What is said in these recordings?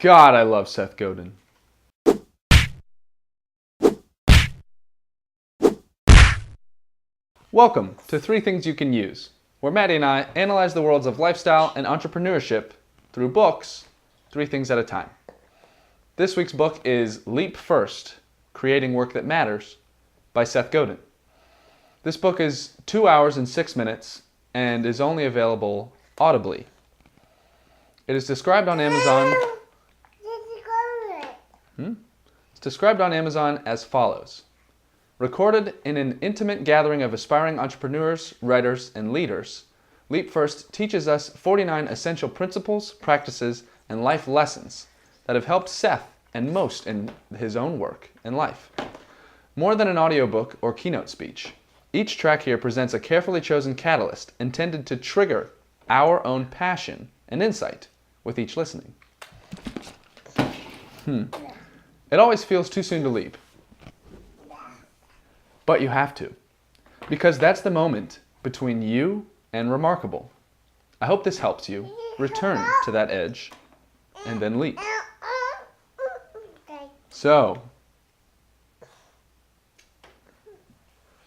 God, I love Seth Godin. Welcome to 3 Things You Can Use, where Maddie and I analyze the worlds of lifestyle and entrepreneurship through books, 3 things at a time. This week's book is Leap First, Creating Work That Matters by Seth Godin. This book is 2 hours and 6 minutes and is only available audibly. It is described on Amazon. It's described on Amazon as follows. Recorded in an intimate gathering of aspiring entrepreneurs, writers, and leaders, Leap First teaches us 49 essential principles, practices, and life lessons that have helped Seth and most in his own work and life. More than an audiobook or keynote speech, each track here presents a carefully chosen catalyst intended to trigger our own passion and insight with each listening. It always feels too soon to leap. But you have to, because that's the moment between you and remarkable. I hope this helps you return to that edge and then leap. So,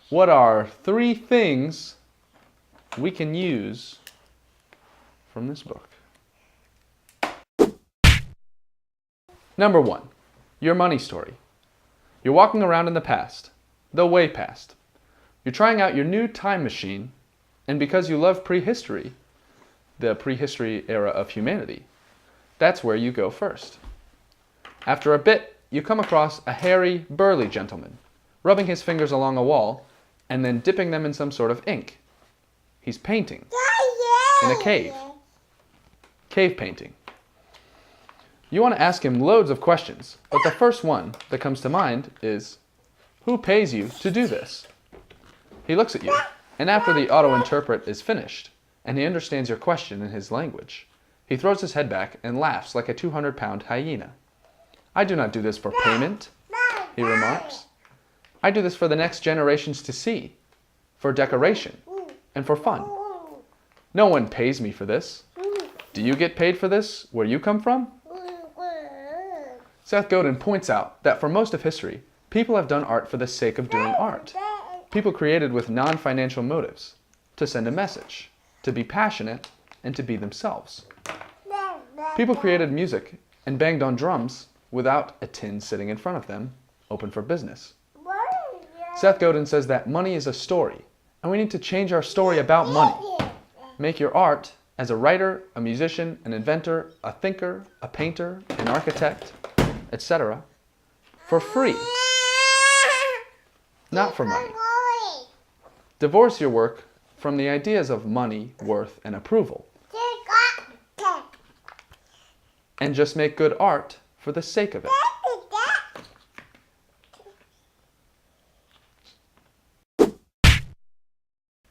what are 3 things we can use from this book? Number 1, your money story. You're walking around in the past. The way past. You're trying out your new time machine, and because you love prehistory, the prehistory era of humanity, that's where you go first. After a bit, you come across a hairy, burly gentleman, rubbing his fingers along a wall, and then dipping them in some sort of ink. He's painting in a cave. Cave painting. You want to ask him loads of questions, but the first one that comes to mind is, who pays you to do this? He looks at you, and after the auto-interpret is finished, and he understands your question in his language, he throws his head back and laughs like a 200-pound hyena. I do not do this for payment, he remarks. I do this for the next generations to see, for decoration, and for fun. No one pays me for this. Do you get paid for this where you come from? Seth Godin points out that for most of history, people have done art for the sake of doing art. People created with non-financial motives, to send a message, to be passionate, and to be themselves. People created music and banged on drums without a tin sitting in front of them, open for business. Seth Godin says that money is a story, and we need to change our story about money. Make your art as a writer, a musician, an inventor, a thinker, a painter, an architect, etc., for free. Not for money. Divorce your work from the ideas of money, worth, and approval. And just make good art for the sake of it.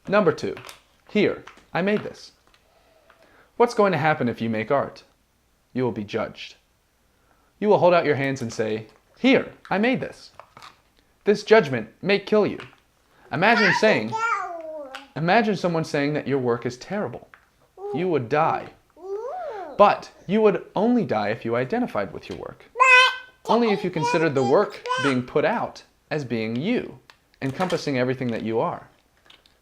Number 2, here, I made this. What's going to happen if you make art? You will be judged. You will hold out your hands and say, here, I made this. This judgment may kill you. Imagine someone saying that your work is terrible. You would die. But you would only die if you identified with your work. Only if you considered the work being put out as being you, encompassing everything that you are.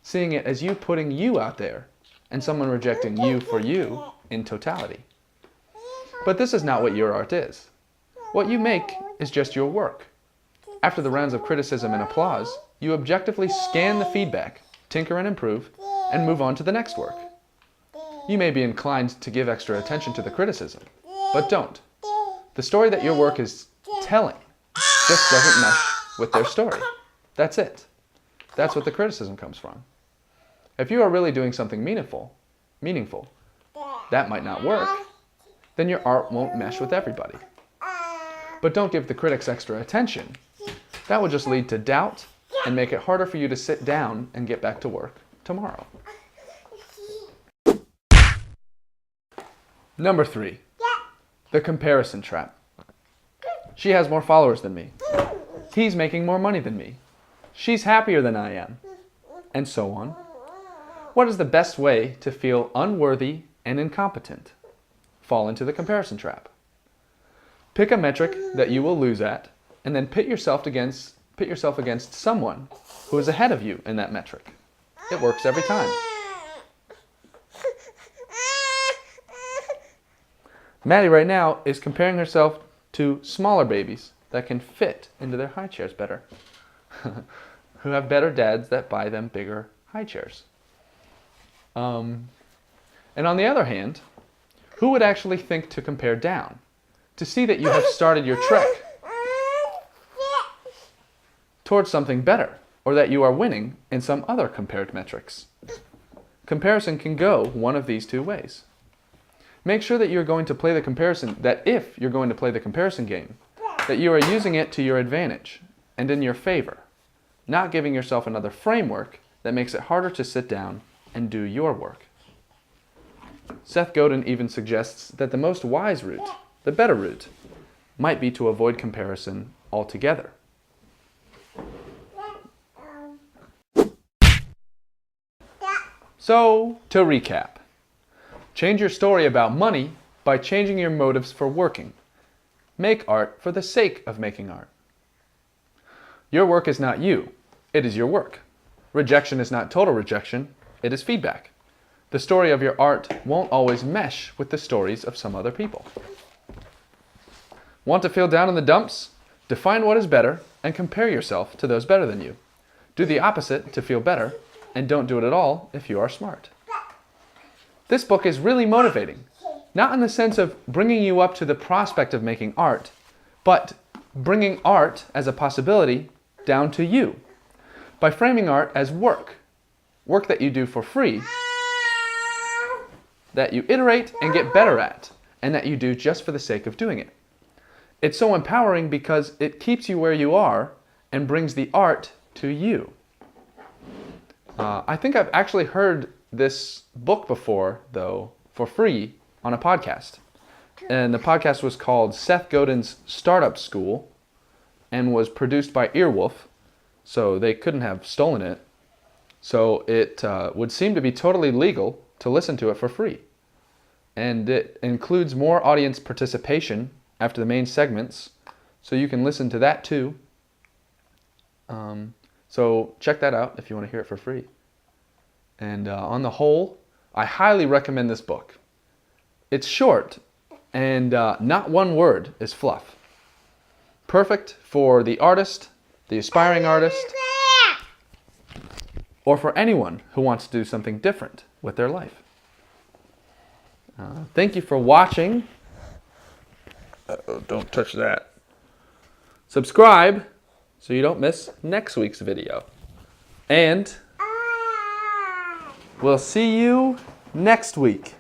Seeing it as you putting you out there, and someone rejecting you for you in totality. But this is not what your art is. What you make is just your work. After the rounds of criticism and applause, you objectively scan the feedback, tinker and improve, and move on to the next work. You may be inclined to give extra attention to the criticism, but don't. The story that your work is telling just doesn't mesh with their story. That's it. That's what the criticism comes from. If you are really doing something meaningful, that might not work, then your art won't mesh with everybody. But don't give the critics extra attention. That will just lead to doubt and make it harder for you to sit down and get back to work tomorrow. Number 3, the comparison trap. She has more followers than me. He's making more money than me. She's happier than I am. And so on. What is the best way to feel unworthy and incompetent? Fall into the comparison trap. Pick a metric that you will lose at, and then pit yourself against someone who is ahead of you in that metric. It works every time. Maddie right now is comparing herself to smaller babies that can fit into their high chairs better, who have better dads that buy them bigger high chairs. And on the other hand, who would actually think to compare down, to see that you have started your trek towards something better, or that you are winning in some other compared metrics? Comparison can go one of these two ways. Make sure that you're going to play the comparison, that if you're going to play the comparison game, that you are using it to your advantage and in your favor, not giving yourself another framework that makes it harder to sit down and do your work. Seth Godin even suggests that the most wise route, the better route, might be to avoid comparison altogether. So, to recap, change your story about money by changing your motives for working. Make art for the sake of making art. Your work is not you, it is your work. Rejection is not total rejection, it is feedback. The story of your art won't always mesh with the stories of some other people. Want to feel down in the dumps? Define what is better and compare yourself to those better than you. Do the opposite to feel better, and don't do it at all if you are smart. This book is really motivating, not in the sense of bringing you up to the prospect of making art, but bringing art as a possibility down to you, by framing art as work that you do for free, that you iterate and get better at, and that you do just for the sake of doing it. It's so empowering because it keeps you where you are and brings the art to you. I think I've actually heard this book before, though, for free on a podcast. And the podcast was called Seth Godin's Startup School and was produced by Earwolf, so they couldn't have stolen it. So it would seem to be totally legal to listen to it for free. And it includes more audience participation after the main segments, so you can listen to that too. So check that out if you want to hear it for free. And on the whole, I highly recommend this book. It's short, and not one word is fluff. Perfect for the artist, the aspiring artist, or for anyone who wants to do something different with their life. Thank you for watching. Don't touch that. Subscribe so you don't miss next week's video. And we'll see you next week.